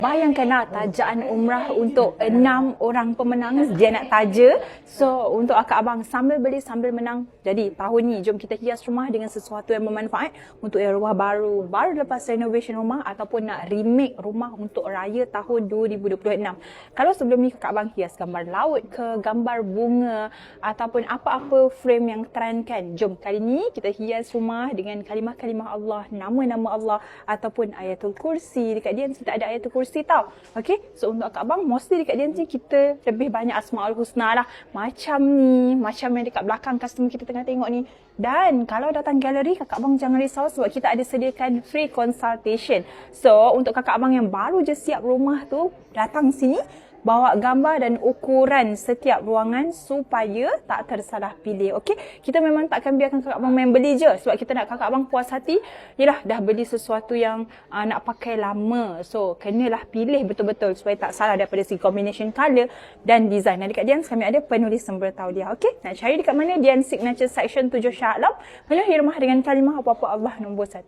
Bayangkanlah tajaan umrah untuk 6 orang pemenang dia nak taja. So untuk akak abang sambil beli sambil menang. Jadi tahun ni jom kita hias rumah dengan sesuatu yang bermanfaat untuk yang rumah baru lepas renovation rumah ataupun nak remake rumah untuk raya tahun 2026. Kalau sebelum ni kakak abang hias gambar laut ke, gambar bunga ataupun apa-apa frame yang trend kan. Jom kali ni kita hias rumah dengan kalimah-kalimah Allah, nama-nama Allah ataupun ayatul kursi. Dekat dia tak ada ayatul kursi tau. Okay, so untuk akak abang mostly dekat DNC kita lebih banyak Asmaul Husna lah. Macam ni, macam yang dekat belakang customer kita tengah tengok ni. Dan kalau datang galeri, kakak abang jangan risau sebab kita ada sediakan free consultation. So untuk kakak abang yang baru je siap rumah tu, datang sini, bawa gambar dan ukuran setiap ruangan supaya tak tersalah pilih. Okey, kita memang takkan biarkan kakak abang main beli je sebab kita nak kakak abang puas hati. Yalah, dah beli sesuatu yang nak pakai lama. So, kenalah pilih betul-betul supaya tak salah daripada segi combination colour dan design. Dan dekat Dian kami ada penulis bertauliah. Okey, nak cari dekat mana? Dian Signature Section 7 Shah Alam. Penuhi rumah dengan kalimah apa-apa Allah nombor 1.